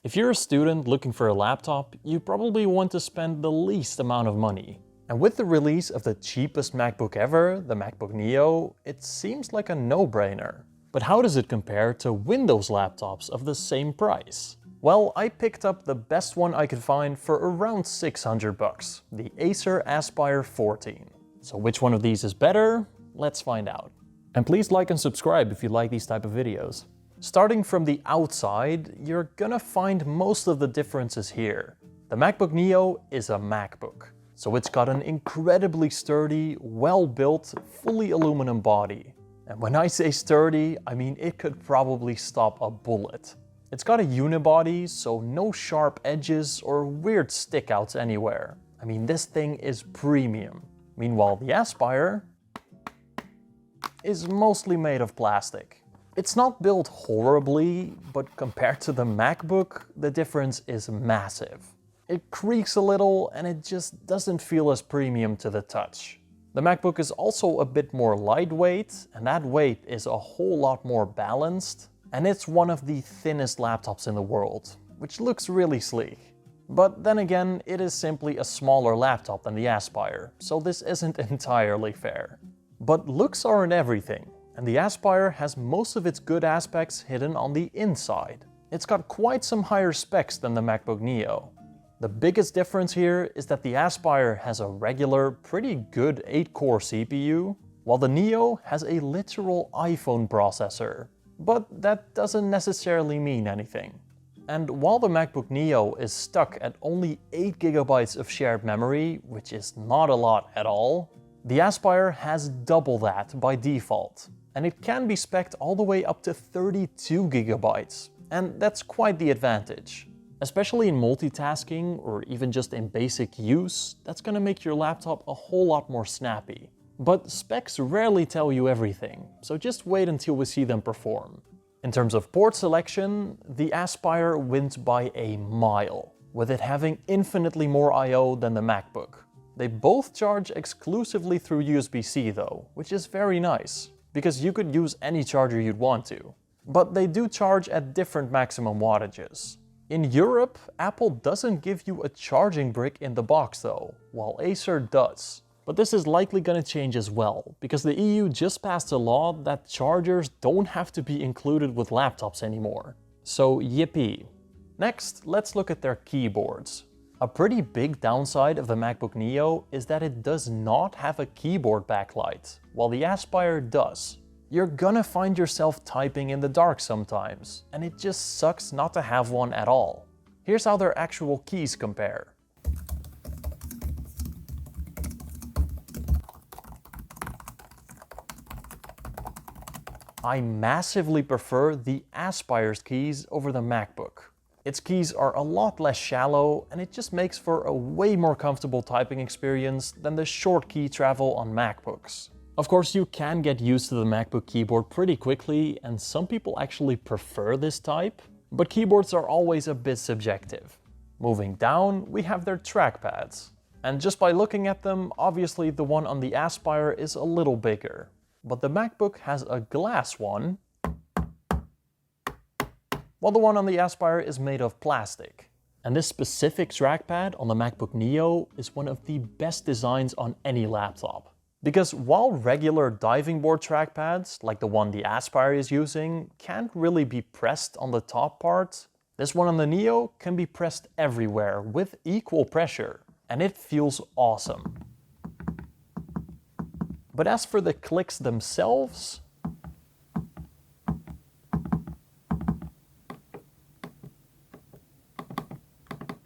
If you're a student looking for a laptop, you probably want to spend the least amount of money. And with the release of the cheapest MacBook ever, the MacBook Neo, it seems like a no-brainer. But how does it compare to Windows laptops of the same price? Well, I picked up the best one I could find for around 600 bucks, the Acer Aspire 14. So which one of these is better? Let's find out. And please like and subscribe if you like these type of videos. Starting from the outside, you're gonna find most of the differences here. The MacBook Neo is a MacBook, so it's got an incredibly sturdy, well-built, fully aluminum body. And when I say sturdy, I mean it could probably stop a bullet. It's got a unibody, so no sharp edges or weird stickouts anywhere. I mean, this thing is premium. Meanwhile, the Aspire is mostly made of plastic. It's not built horribly, but compared to the MacBook, the difference is massive. It creaks a little and it just doesn't feel as premium to the touch. The MacBook is also a bit more lightweight, and that weight is a whole lot more balanced. And it's one of the thinnest laptops in the world, which looks really sleek. But then again, it is simply a smaller laptop than the Aspire, so this isn't entirely fair. But looks aren't everything, and the Aspire has most of its good aspects hidden on the inside. It's got quite some higher specs than the MacBook Neo. The biggest difference here is that the Aspire has a regular, pretty good 8-core CPU, while the Neo has a literal iPhone processor. But that doesn't necessarily mean anything. And while the MacBook Neo is stuck at only 8 GB of shared memory, which is not a lot at all, the Aspire has double that by default. And it can be spec'd all the way up to 32 GB, and that's quite the advantage. Especially in multitasking or even just in basic use, that's gonna make your laptop a whole lot more snappy. But specs rarely tell you everything, so just wait until we see them perform. In terms of port selection, the Aspire wins by a mile, with it having infinitely more I/O than the MacBook. They both charge exclusively through USB-C though, which is very nice, because you could use any charger you'd want to. But they do charge at different maximum wattages. In Europe, Apple doesn't give you a charging brick in the box though, while Acer does. But this is likely going to change as well, because the EU just passed a law that chargers don't have to be included with laptops anymore. So yippee. Next, let's look at their keyboards. A pretty big downside of the MacBook Neo is that it does not have a keyboard backlight, while the Aspire does. You're gonna find yourself typing in the dark sometimes, and it just sucks not to have one at all. Here's how their actual keys compare. I massively prefer the Aspire's keys over the MacBook. Its keys are a lot less shallow, and it just makes for a way more comfortable typing experience than the short key travel on MacBooks. Of course, you can get used to the MacBook keyboard pretty quickly, and some people actually prefer this type, but keyboards are always a bit subjective. Moving down, we have their trackpads. And just by looking at them, obviously the one on the Aspire is a little bigger. But the MacBook has a glass one, while the one on the Aspire is made of plastic. And this specific trackpad on the MacBook Neo is one of the best designs on any laptop. Because while regular diving board trackpads, like the one the Aspire is using, can't really be pressed on the top part, this one on the Neo can be pressed everywhere with equal pressure, and it feels awesome. But as for the clicks themselves,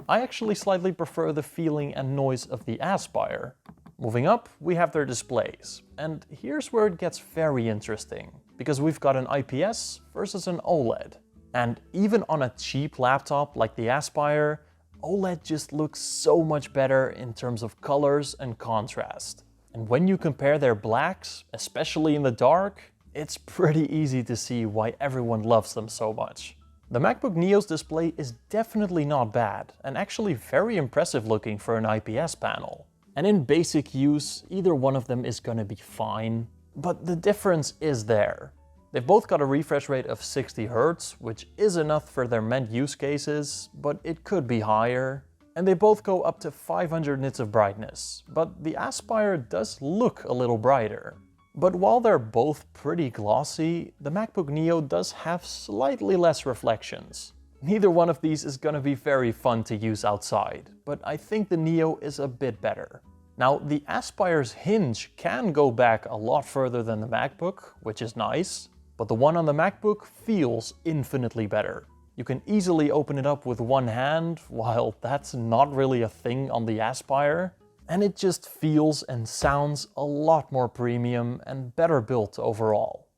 I actually slightly prefer the feeling and noise of the Aspire. Moving up, we have their displays. And here's where it gets very interesting, because we've got an IPS versus an OLED. And even on a cheap laptop like the Aspire, OLED just looks so much better in terms of colors and contrast. And when you compare their blacks, especially in the dark, it's pretty easy to see why everyone loves them so much. The MacBook Neo's display is definitely not bad, and actually very impressive looking for an IPS panel. And in basic use, either one of them is gonna be fine, but the difference is there. They've both got a refresh rate of 60 Hz, which is enough for their meant use cases, but it could be higher. And they both go up to 500 nits of brightness, but the Aspire does look a little brighter. But while they're both pretty glossy, the MacBook Neo does have slightly less reflections. Neither one of these is gonna be very fun to use outside, but I think the Neo is a bit better. Now, the Aspire's hinge can go back a lot further than the MacBook, which is nice, but the one on the MacBook feels infinitely better. You can easily open it up with one hand, while that's not really a thing on the Aspire, and it just feels and sounds a lot more premium and better built overall.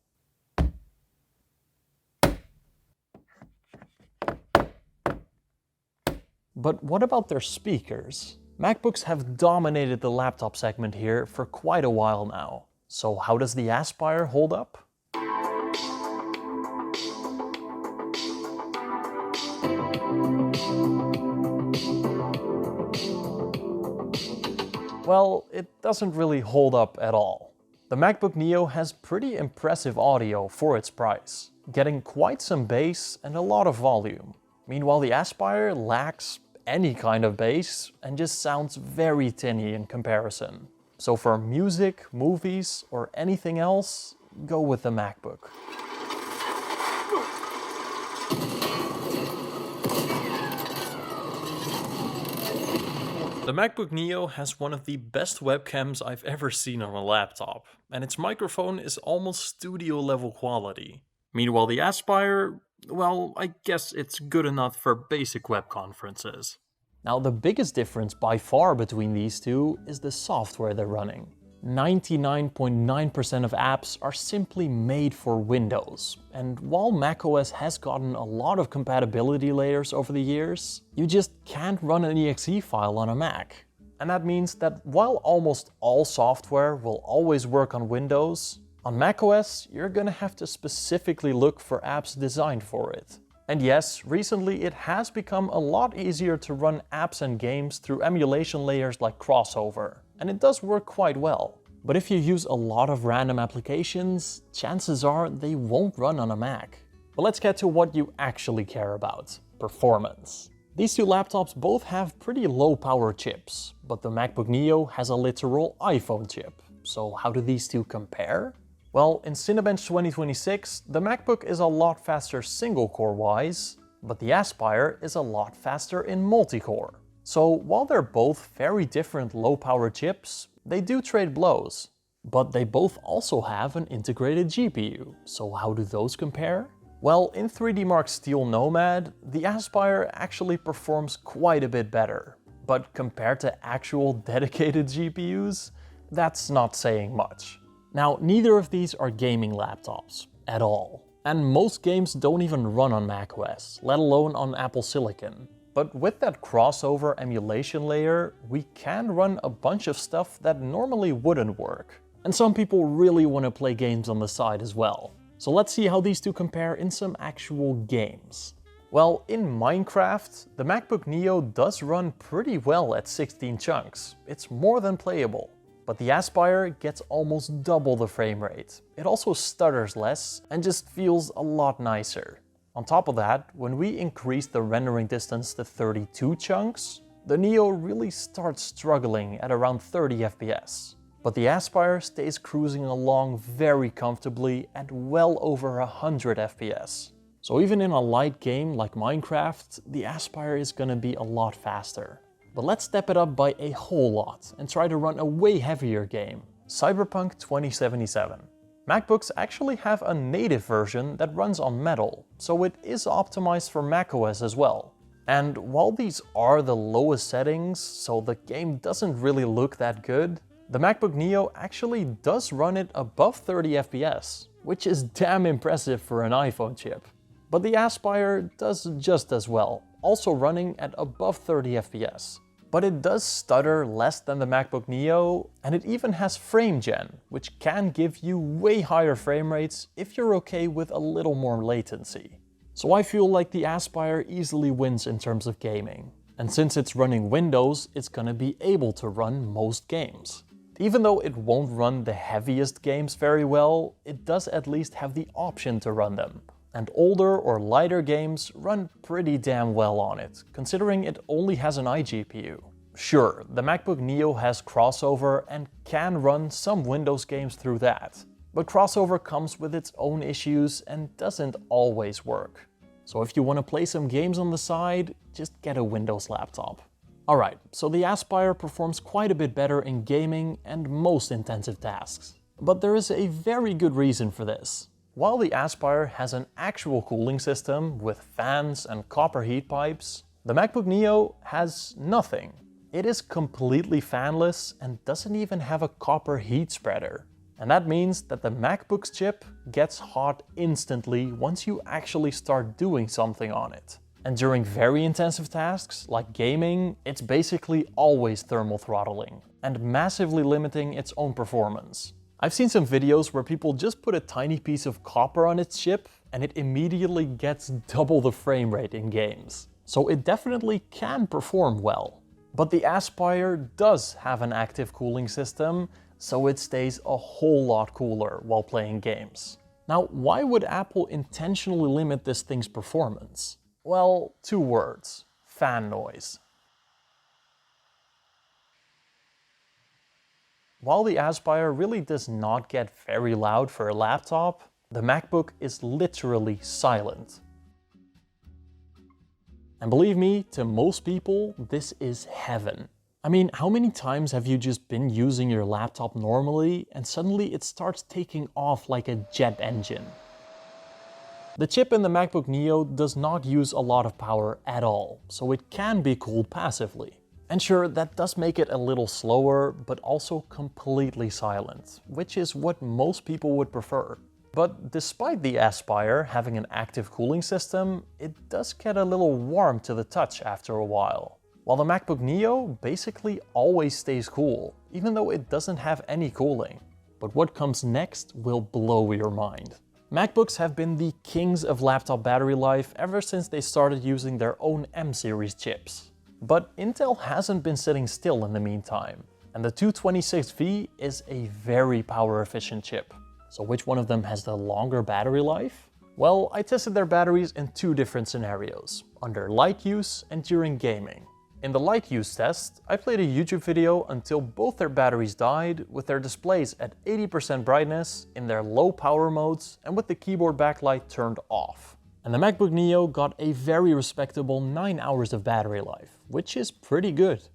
But what about their speakers? MacBooks have dominated the laptop segment here for quite a while now. So how does the Aspire hold up? Well, it doesn't really hold up at all. The MacBook Neo has pretty impressive audio for its price, getting quite some bass and a lot of volume. Meanwhile, the Aspire lacks any kind of bass and just sounds very tinny in comparison. So for music, movies, or anything else, go with the MacBook. The MacBook Neo has one of the best webcams I've ever seen on a laptop, and its microphone is almost studio level quality. Meanwhile, the Aspire, well, I guess it's good enough for basic web conferences. Now, the biggest difference by far between these two is the software they're running. 99.9% of apps are simply made for Windows, and while macOS has gotten a lot of compatibility layers over the years, you just can't run an exe file on a Mac. And that means that while almost all software will always work on Windows, on macOS you're gonna have to specifically look for apps designed for it. And yes, recently it has become a lot easier to run apps and games through emulation layers like Crossover, and it does work quite well. But if you use a lot of random applications, chances are they won't run on a Mac. But let's get to what you actually care about: performance. These two laptops both have pretty low power chips, but the MacBook Neo has a literal iPhone chip. So how do these two compare? Well, in Cinebench 2026, the MacBook is a lot faster single-core wise, but the Aspire is a lot faster in multi-core. So while they're both very different low-power chips, they do trade blows. But they both also have an integrated GPU, so how do those compare? Well, in 3D Mark's Steel Nomad, the Aspire actually performs quite a bit better. But compared to actual dedicated GPUs, that's not saying much. Now, neither of these are gaming laptops, at all. And most games don't even run on macOS, let alone on Apple Silicon. But with that crossover emulation layer, we can run a bunch of stuff that normally wouldn't work. And some people really want to play games on the side as well. So let's see how these two compare in some actual games. Well, in Minecraft, the MacBook Neo does run pretty well at 16 chunks. It's more than playable. But the Aspire gets almost double the frame rate. It also stutters less and just feels a lot nicer. On top of that, when we increase the rendering distance to 32 chunks, the Neo really starts struggling at around 30 FPS. But the Aspire stays cruising along very comfortably at well over 100 FPS. So even in a light game like Minecraft, the Aspire is gonna be a lot faster. But let's step it up by a whole lot and try to run a way heavier game: Cyberpunk 2077. MacBooks actually have a native version that runs on Metal, so it is optimized for macOS as well. And while these are the lowest settings, so the game doesn't really look that good, the MacBook Neo actually does run it above 30 FPS, which is damn impressive for an iPhone chip. But the Aspire does just as well, also running at above 30 FPS. But it does stutter less than the MacBook Neo, and it even has frame gen, which can give you way higher frame rates if you're okay with a little more latency. So I feel like the Aspire easily wins in terms of gaming. And since it's running Windows, it's gonna be able to run most games. Even though it won't run the heaviest games very well, it does at least have the option to run them. And older or lighter games run pretty damn well on it, considering it only has an iGPU. Sure, the MacBook Neo has crossover and can run some Windows games through that, but crossover comes with its own issues and doesn't always work. So if you want to play some games on the side, just get a Windows laptop. Alright, so the Aspire performs quite a bit better in gaming and most intensive tasks. But there is a very good reason for this. While the Aspire has an actual cooling system with fans and copper heat pipes, the MacBook Neo has nothing. It is completely fanless and doesn't even have a copper heat spreader. And that means that the MacBook's chip gets hot instantly once you actually start doing something on it. And during very intensive tasks, like gaming, it's basically always thermal throttling and massively limiting its own performance. I've seen some videos where people just put a tiny piece of copper on its chip and it immediately gets double the frame rate in games. So it definitely can perform well. But the Aspire does have an active cooling system, so it stays a whole lot cooler while playing games. Now, why would Apple intentionally limit this thing's performance? Well, 2 words: fan noise. While the Aspire really does not get very loud for a laptop, the MacBook is literally silent. And believe me, to most people, this is heaven. I mean, how many times have you just been using your laptop normally and suddenly it starts taking off like a jet engine? The chip in the MacBook Neo does not use a lot of power at all, so it can be cooled passively. And sure, that does make it a little slower, but also completely silent, which is what most people would prefer. But despite the Aspire having an active cooling system, it does get a little warm to the touch after a while. While the MacBook Neo basically always stays cool, even though it doesn't have any cooling. But what comes next will blow your mind. MacBooks have been the kings of laptop battery life ever since they started using their own M-series chips. But Intel hasn't been sitting still in the meantime, and the 226V is a very power-efficient chip. So which one of them has the longer battery life? Well, I tested their batteries in 2 different scenarios, under light use and during gaming. In the light use test, I played a YouTube video until both their batteries died, with their displays at 80% brightness, in their low power modes, and with the keyboard backlight turned off. And the MacBook Neo got a very respectable 9 hours of battery life, which is pretty good.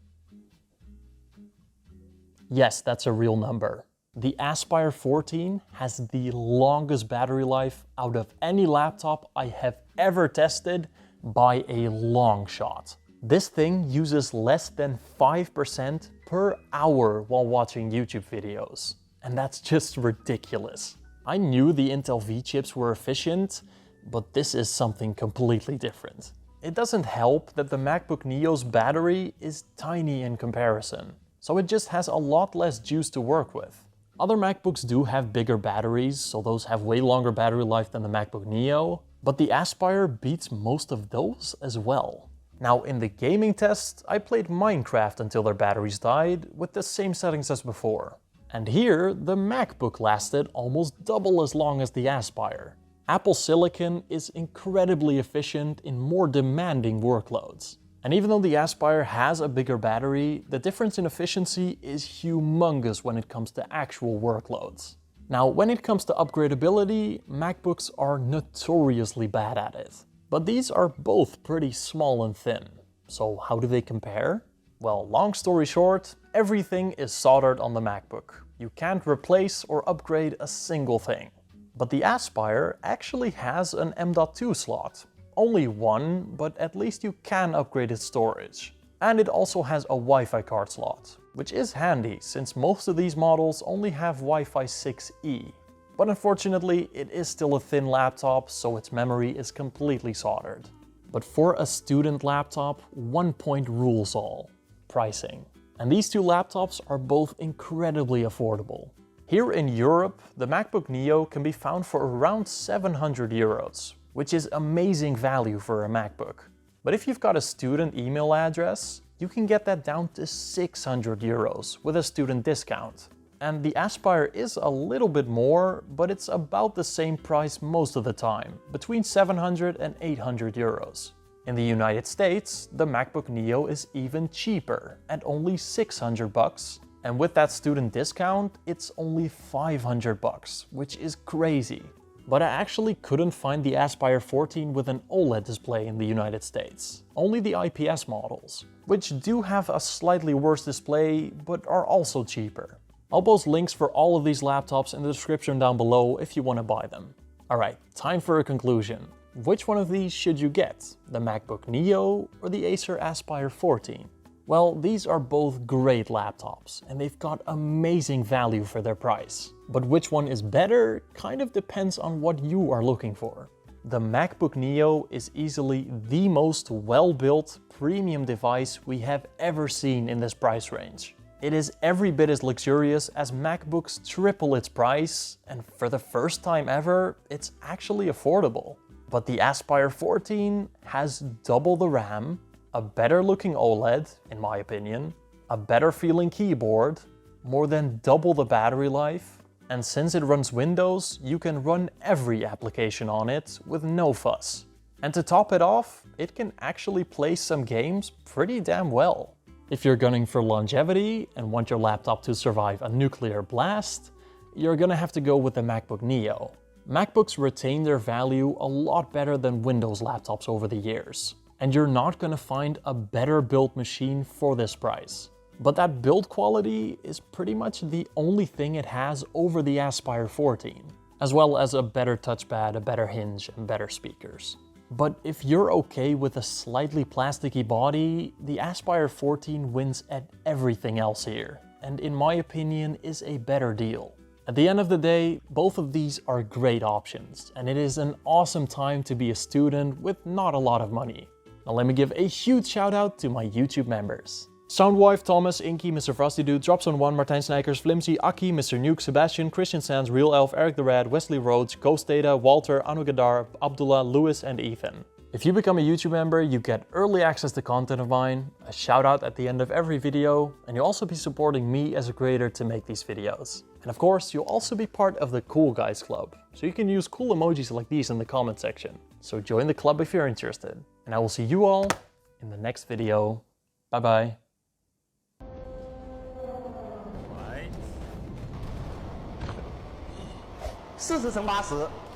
Yes, that's a real number. The Aspire 14 has the longest battery life out of any laptop I have ever tested by a long shot. This thing uses less than 5% per hour while watching YouTube videos. And that's just ridiculous. I knew the Intel V chips were efficient, but this is something completely different. It doesn't help that the MacBook Neo's battery is tiny in comparison, so it just has a lot less juice to work with. Other MacBooks do have bigger batteries, so those have way longer battery life than the MacBook Neo, but the Aspire beats most of those as well. Now, in the gaming test, I played Minecraft until their batteries died with the same settings as before. And here, the MacBook lasted almost double as long as the Aspire. Apple Silicon is incredibly efficient in more demanding workloads. And even though the Aspire has a bigger battery, the difference in efficiency is humongous when it comes to actual workloads. Now, when it comes to upgradeability, MacBooks are notoriously bad at it. But these are both pretty small and thin. So how do they compare? Well, long story short, everything is soldered on the MacBook. You can't replace or upgrade a single thing. But the Aspire actually has an M.2 slot. Only one, but at least you can upgrade its storage. And it also has a Wi-Fi card slot, which is handy since most of these models only have Wi-Fi 6E. But unfortunately, it is still a thin laptop, so its memory is completely soldered. But for a student laptop, one point rules all: pricing. And these 2 laptops are both incredibly affordable. Here in Europe, the MacBook Neo can be found for around 700 euros, which is amazing value for a MacBook. But if you've got a student email address, you can get that down to 600 euros with a student discount. And the Aspire is a little bit more, but it's about the same price most of the time, between 700 and 800 euros. In the United States, the MacBook Neo is even cheaper at only 600 bucks. And with that student discount, it's only 500 bucks, which is crazy. But I actually couldn't find the Aspire 14 with an OLED display in the United States. Only the IPS models, which do have a slightly worse display, but are also cheaper. I'll post links for all of these laptops in the description down below if you want to buy them. Alright, time for a conclusion. Which one of these should you get? The MacBook Neo or the Acer Aspire 14? Well, these are both great laptops, and they've got amazing value for their price. But which one is better kind of depends on what you are looking for. The MacBook Neo is easily the most well-built premium device we have ever seen in this price range. It is every bit as luxurious as MacBooks triple its price, and for the first time ever, it's actually affordable. But the Aspire 14 has double the RAM, a better looking OLED, in my opinion, a better feeling keyboard, more than double the battery life, and since it runs Windows, you can run every application on it with no fuss. And to top it off, it can actually play some games pretty damn well. If you're gunning for longevity and want your laptop to survive a nuclear blast, you're gonna have to go with the MacBook Neo. MacBooks retain their value a lot better than Windows laptops over the years, and you're not gonna find a better built machine for this price. But that build quality is pretty much the only thing it has over the Aspire 14, as well as a better touchpad, a better hinge, and better speakers. But if you're okay with a slightly plasticky body, the Aspire 14 wins at everything else here, and in my opinion is a better deal. At the end of the day, both of these are great options, and it is an awesome time to be a student with not a lot of money. Now let me give a huge shout out to my YouTube members. Soundwife, Thomas, Inky, Mr. Frosty Dude, Dropson1, Martijn Snijkers, Flimsy, Aki, Mr. Nuke, Sebastian, Christian Sands, Real Elf, Eric the Red, Wesley Rhodes, Ghost Data, Walter, Anugadar, Abdullah, Lewis, and Ethan. If you become a YouTube member, you get early access to content of mine, a shout out at the end of every video, and you'll also be supporting me as a creator to make these videos. And of course, you'll also be part of the Cool Guys Club, so you can use cool emojis like these in the comment section. So join the club if you're interested. And I will see you all in the next video. Bye bye. 40乘80。